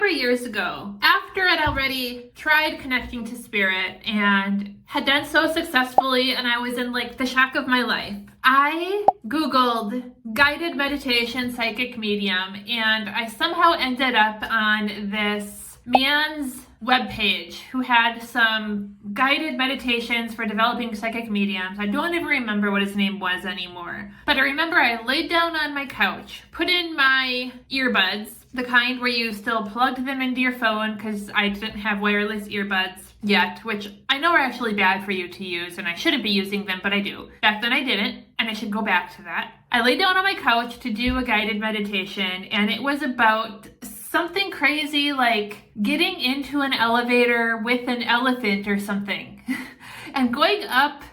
3 years ago, after I'd already tried connecting to spirit and had done so successfully, and I was in like the shock of my life, I Googled guided meditation psychic medium, and I somehow ended up on this man's webpage who had some guided meditations for developing psychic mediums. I don't even remember what his name was anymore. But I remember I laid down on my couch, put in my earbuds, the kind where you still plugged them into your phone because I didn't have wireless earbuds yet, which I know are actually bad for you to use, and I shouldn't be using them, but I do. Back then I didn't, and I should go back to that. I laid down on my couch to do a guided meditation, and it was about something crazy like getting into an elevator with an elephant or something and going up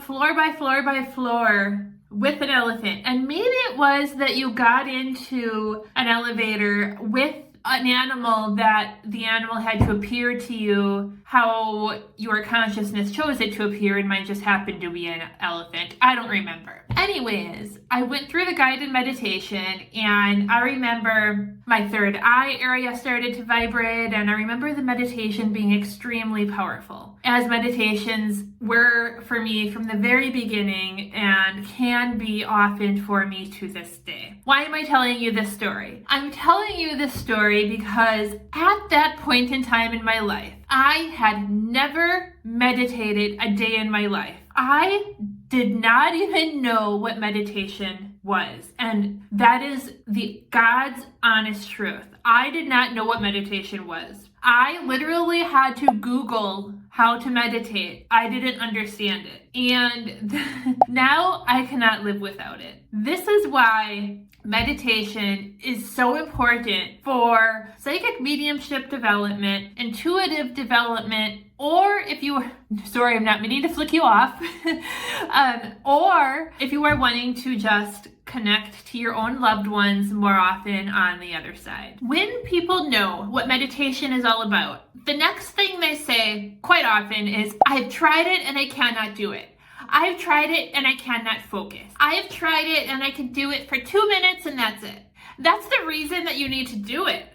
floor by floor by floor with an elephant. And maybe it was that you got into an elevator with an animal that the animal had to appear to you how your consciousness chose it to appear, and mine just happened to be an elephant. I don't remember. Anyways, I went through the guided meditation, and I remember my third eye area started to vibrate, and I remember the meditation being extremely powerful, as meditations were for me from the very beginning and can be often for me to this day. Why am I telling you this story? I'm telling you this story because at that point in time in my life, I had never meditated a day in my life. I did not even know what meditation was. And that is the God's honest truth. I did not know what meditation was. I literally had to Google how to meditate. I didn't understand it. And now I cannot live without it. This is why meditation is so important for psychic mediumship development, intuitive development, or if you are, sorry, I'm not meaning to flick you off, or if you are wanting to just connect to your own loved ones more often on the other side. When people know what meditation is all about, the next thing they say quite often is, I've tried it and I cannot do it. I've tried it and I cannot focus. I've tried it and I can do it for 2 minutes and that's it. That's the reason that you need to do it.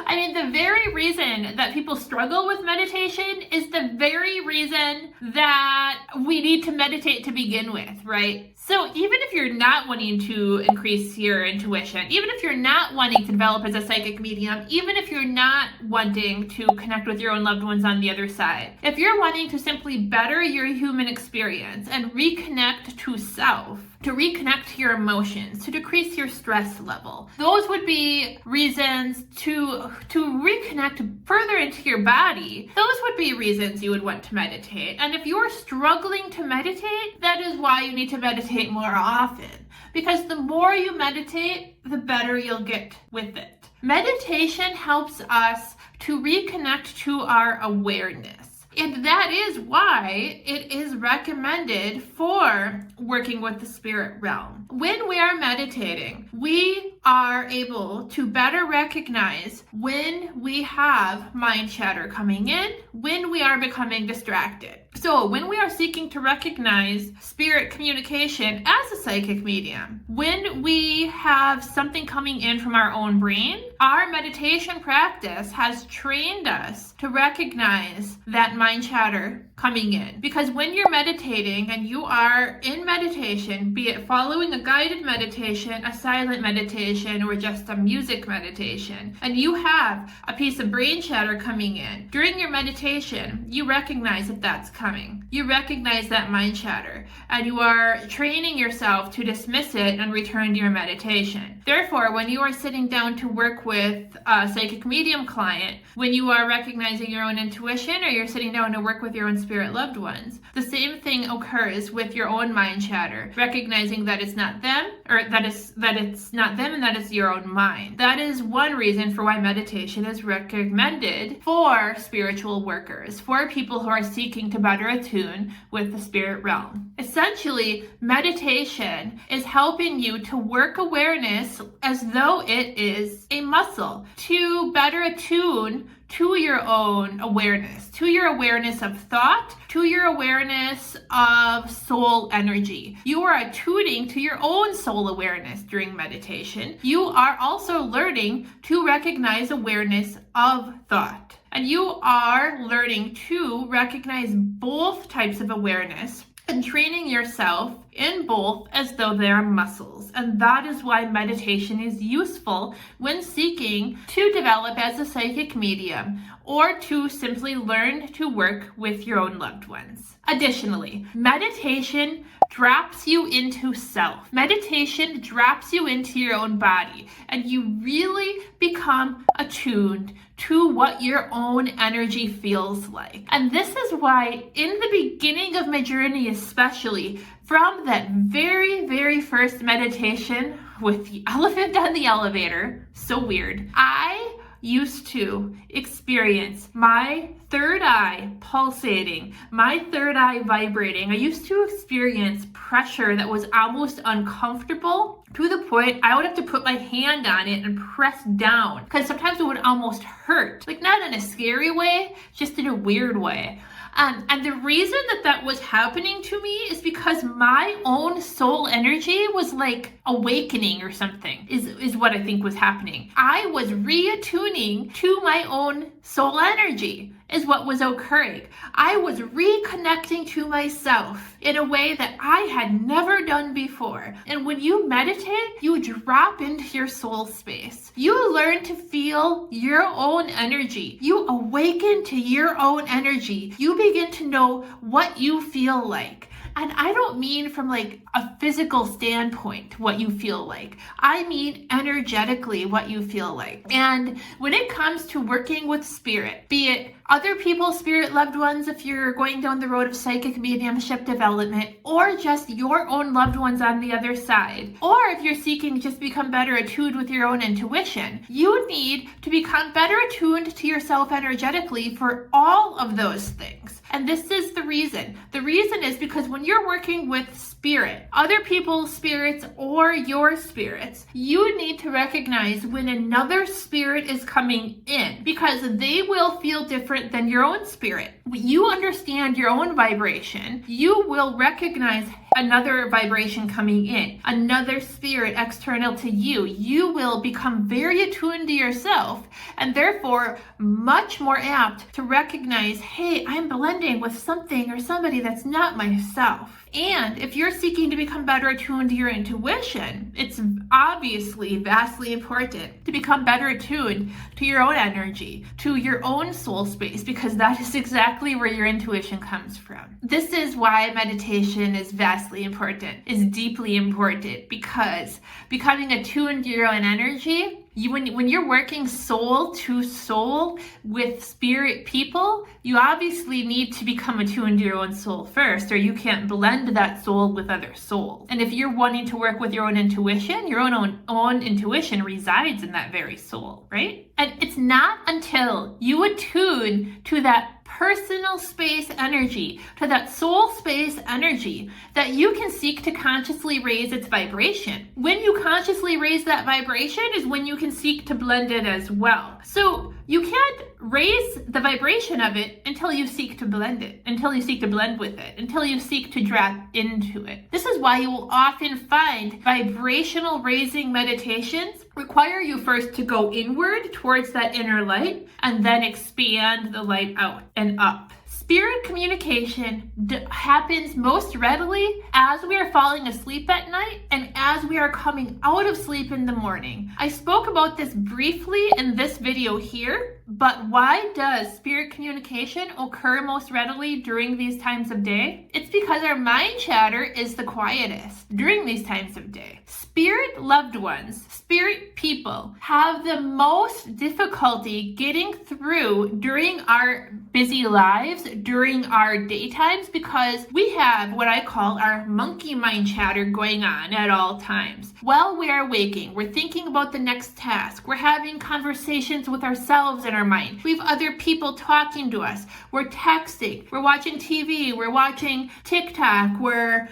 I mean, the very reason that people struggle with meditation is the very reason that we need to meditate to begin with, right? So even if you're not wanting to increase your intuition, even if you're not wanting to develop as a psychic medium, even if you're not wanting to connect with your own loved ones on the other side, if you're wanting to simply better your human experience and reconnect to self, to reconnect to your emotions, to decrease your stress level, those would be reasons to reconnect further into your body. Those would be reasons you would want to meditate. And if you're struggling to meditate, that is why you need to meditate more often. Because the more you meditate, the better you'll get with it. Meditation helps us to reconnect to our awareness. And that is why it is recommended for working with the spirit realm. When we are meditating, we are able to better recognize when we have mind chatter coming in, when we are becoming distracted. So when we are seeking to recognize spirit communication as a psychic medium, when we have something coming in from our own brain, our meditation practice has trained us to recognize that mind chatter coming in. Because when you're meditating and you are in meditation, be it following a guided meditation, a silent meditation, or just a music meditation, and you have a piece of brain chatter coming in, during your meditation, you recognize that that's coming. You recognize that mind chatter, and you are training yourself to dismiss it and return to your meditation. Therefore, when you are sitting down to work with a psychic medium client, when you are recognizing your own intuition, or you're sitting down to work with your own spirit loved ones, the same thing occurs with your own mind chatter, recognizing that it's not them, or that it's not them, and that it's your own mind. That is one reason for why meditation is recommended for spiritual workers, for people who are seeking to better better attuned with the spirit realm. Essentially, meditation is helping you to work awareness as though it is a muscle, to better attune to your own awareness, to your awareness of thought, to your awareness of soul energy. You are attuning to your own soul awareness during meditation. You are also learning to recognize awareness of thought. And you are learning to recognize both types of awareness and training yourself in both as though they are muscles. And that is why meditation is useful when seeking to develop as a psychic medium or to simply learn to work with your own loved ones. Additionally, meditation drops you into self. Meditation drops you into your own body, and you really become attuned to what your own energy feels like. And this is why in the beginning of my journey, especially from that very, very first meditation with the elephant on the elevator, so weird, I used to experience my third eye pulsating, my third eye vibrating. I used to experience pressure that was almost uncomfortable, to the point I would have to put my hand on it and press down, because sometimes it would almost hurt. Like, not in a scary way, just in a weird way. And the reason that was happening to me is because my own soul energy was like awakening or something, is what I think was happening. I was reattuning to my own soul energy, is what was occurring. I was reconnecting to myself in a way that I had never done before. And when you meditate, you drop into your soul space. You learn to feel your own energy. You awaken to your own energy. You begin to know what you feel like. And I don't mean from like a physical standpoint what you feel like. I mean energetically what you feel like. And when it comes to working with spirit, be it other people's spirit loved ones if you're going down the road of psychic mediumship development, or just your own loved ones on the other side, or if you're seeking to just become better attuned with your own intuition, you need to become better attuned to yourself energetically for all of those things. And this is the reason. The reason is because when you're working with spirit, other people's spirits or your spirits, you need to recognize when another spirit is coming in, because they will feel different than your own spirit. When you understand your own vibration, you will recognize another vibration coming in, another spirit external to you. You will become very attuned to yourself, and therefore much more apt to recognize, hey, I'm blending with something or somebody that's not myself. And if you're seeking to become better attuned to your intuition, it's obviously vastly important to become better attuned to your own energy, to your own soul space, because that is exactly where your intuition comes from. This is why meditation is vastly important, is deeply important, because becoming attuned to your own energy, when you're working soul to soul with spirit people, you obviously need to become attuned to your own soul first, or you can't blend that soul with other souls. And if you're wanting to work with your own intuition, your own intuition resides in that very soul, right? And it's not until you attune to that personal space energy, to that soul space energy, that you can seek to consciously raise its vibration. When you consciously raise that vibration is when you can seek to blend it as well. So you can't raise the vibration of it until you seek to blend it, until you seek to blend with it, until you seek to drop into it. This is why you will often find vibrational raising meditations require you first to go inward towards that inner light and then expand the light out and up. Spirit communication happens most readily as we are falling asleep at night and as we are coming out of sleep in the morning. I spoke about this briefly in this video here, but why does spirit communication occur most readily during these times of day? It's because our mind chatter is the quietest during these times of day. Spirit loved ones, spirit people, have the most difficulty getting through during our busy lives lives during our daytimes because we have what I call our monkey mind chatter going on at all times. While we are waking, we're thinking about the next task. We're having conversations with ourselves in our mind. We have other people talking to us. We're texting. We're watching TV. We're watching TikTok. We're,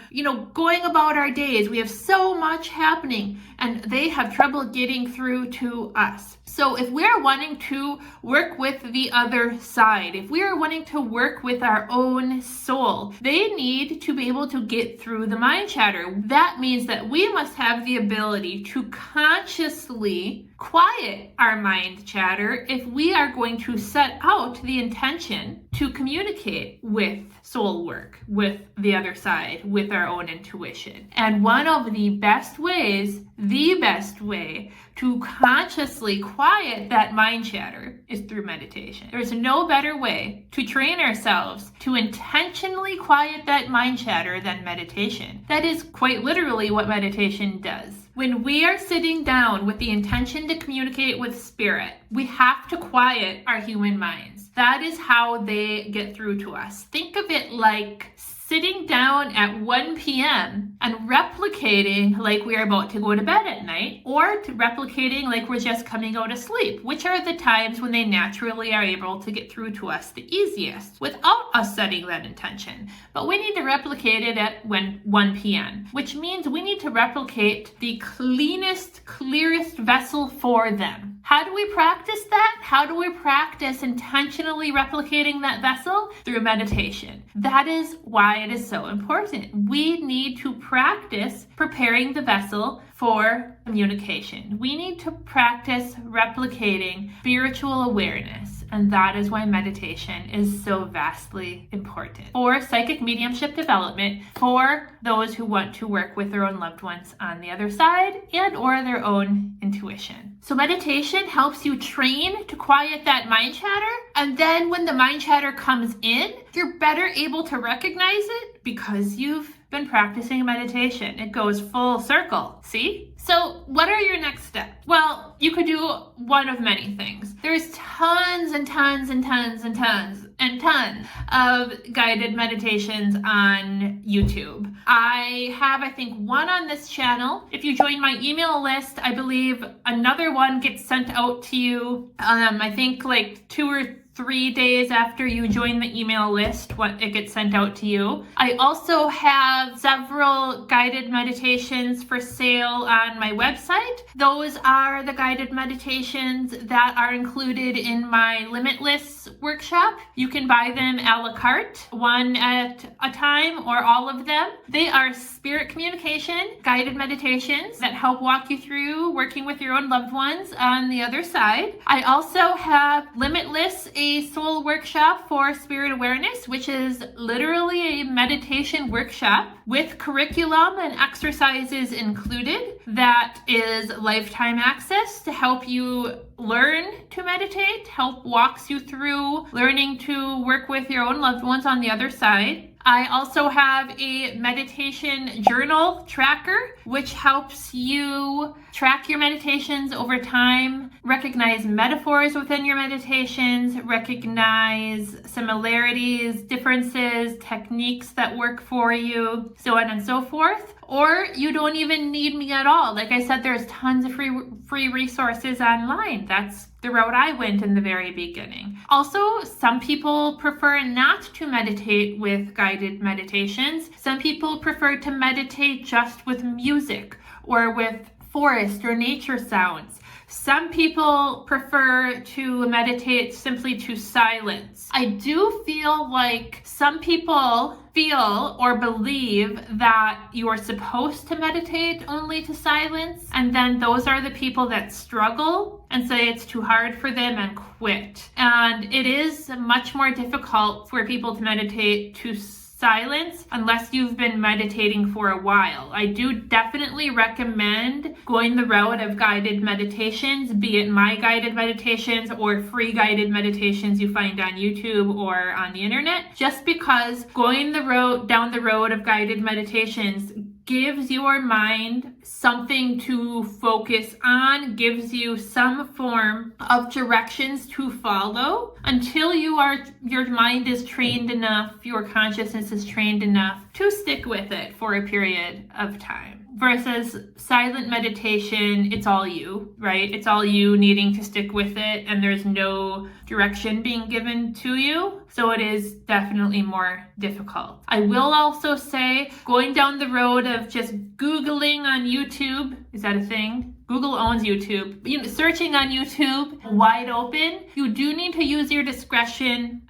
going about our days. We have so much happening and they have trouble getting through to us. So if we're wanting to work with the other side, if we are wanting to work with our own soul, they need to be able to get through the mind chatter. That means that we must have the ability to consciously quiet our mind chatter if we are going to set out the intention to communicate with soul work, with the other side, with our own intuition. And one of the best ways, the best way to consciously quiet that mind chatter is through meditation. There's no better way to train ourselves to intentionally quiet that mind chatter than meditation. That is quite literally what meditation does. When we are sitting down with the intention to communicate with spirit, we have to quiet our human minds. That is how they get through to us. Think of it like sitting down at 1 p.m. and replicating like we're about to go to bed at night, or to replicating like we're just coming out of sleep, which are the times when they naturally are able to get through to us the easiest without us setting that intention. But we need to replicate it at 1 p.m., which means we need to replicate the cleanest, clearest vessel for them. How do we practice that? How do we practice intentionally replicating that vessel? Through meditation. That is why it is so important. We need to practice preparing the vessel for communication. We need to practice replicating spiritual awareness, and that is why meditation is so vastly important for psychic mediumship development, for those who want to work with their own loved ones on the other side and or their own intuition. So meditation helps you train to quiet that mind chatter, and then when the mind chatter comes in, you're better able to recognize it because you've been practicing meditation. It goes full circle. See? So what are your next steps? Well, you could do one of many things. There's tons and tons and tons and tons and tons of guided meditations on YouTube. I have, I think, one on this channel. If you join my email list, I believe another one gets sent out to you. I think like 2 or 3 days after you join the email list, it gets sent out to you. I also have several guided meditations for sale on my website. Those are the guided meditations that are included in my Limitless workshop. You can buy them a la carte, one at a time or all of them. They are spirit communication guided meditations that help walk you through working with your own loved ones on the other side. I also have Limitless, a soul workshop for spirit awareness, which is literally a meditation workshop with curriculum and exercises included. That is lifetime access to help you learn to meditate, help walks you through learning to work with your own loved ones on the other side. I also have a meditation journal tracker, which helps you track your meditations over time, recognize metaphors within your meditations, recognize similarities, differences, techniques that work for you, so on and so forth. Or you don't even need me at all. Like I said, there's tons of free resources online. That's the route I went in the very beginning. Also, some people prefer not to meditate with guided meditations. Some people prefer to meditate just with music or with forest or nature sounds. Some people prefer to meditate simply to silence. I do feel like some people feel or believe that you are supposed to meditate only to silence, and then those are the people that struggle and say it's too hard for them and quit. And it is much more difficult for people to meditate to silence unless you've been meditating for a while. I do definitely recommend going the route of guided meditations, be it my guided meditations or free guided meditations you find on YouTube or on the internet, just because going down the road of guided meditations gives your mind something to focus on, gives you some form of directions to follow until your mind is trained enough, your consciousness is trained enough to stick with it for a period of time. Versus silent meditation, it's all you, right? It's all you needing to stick with it, and there's no direction being given to you. So it is definitely more difficult. I will also say, going down the road of just Googling on YouTube, is that a thing? Google owns YouTube. Searching on YouTube wide open, you do need to use your discretion.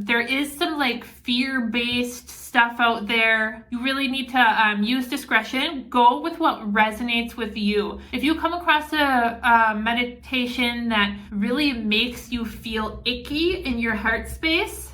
There is some like fear-based stuff out there. You really need to use discretion. Go with what resonates with you. If you come across a meditation that really makes you feel icky in your heart space,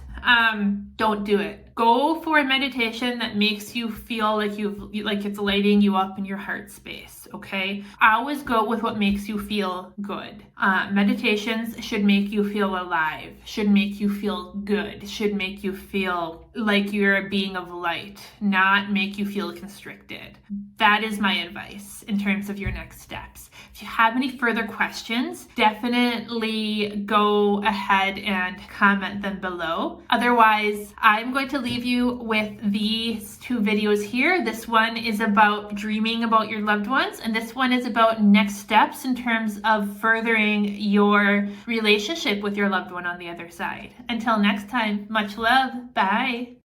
don't do it. Go for a meditation that makes you feel like it's lighting you up in your heart space, okay? I always go with what makes you feel good. Meditations should make you feel alive, should make you feel good, should make you feel like you're a being of light, not make you feel constricted. That is my advice in terms of your next steps. If you have any further questions, definitely go ahead and comment them below. Otherwise, I'm going to leave you with these two videos here. This one is about dreaming about your loved ones, and this one is about next steps in terms of furthering your relationship with your loved one on the other side. Until next time, much love. Bye.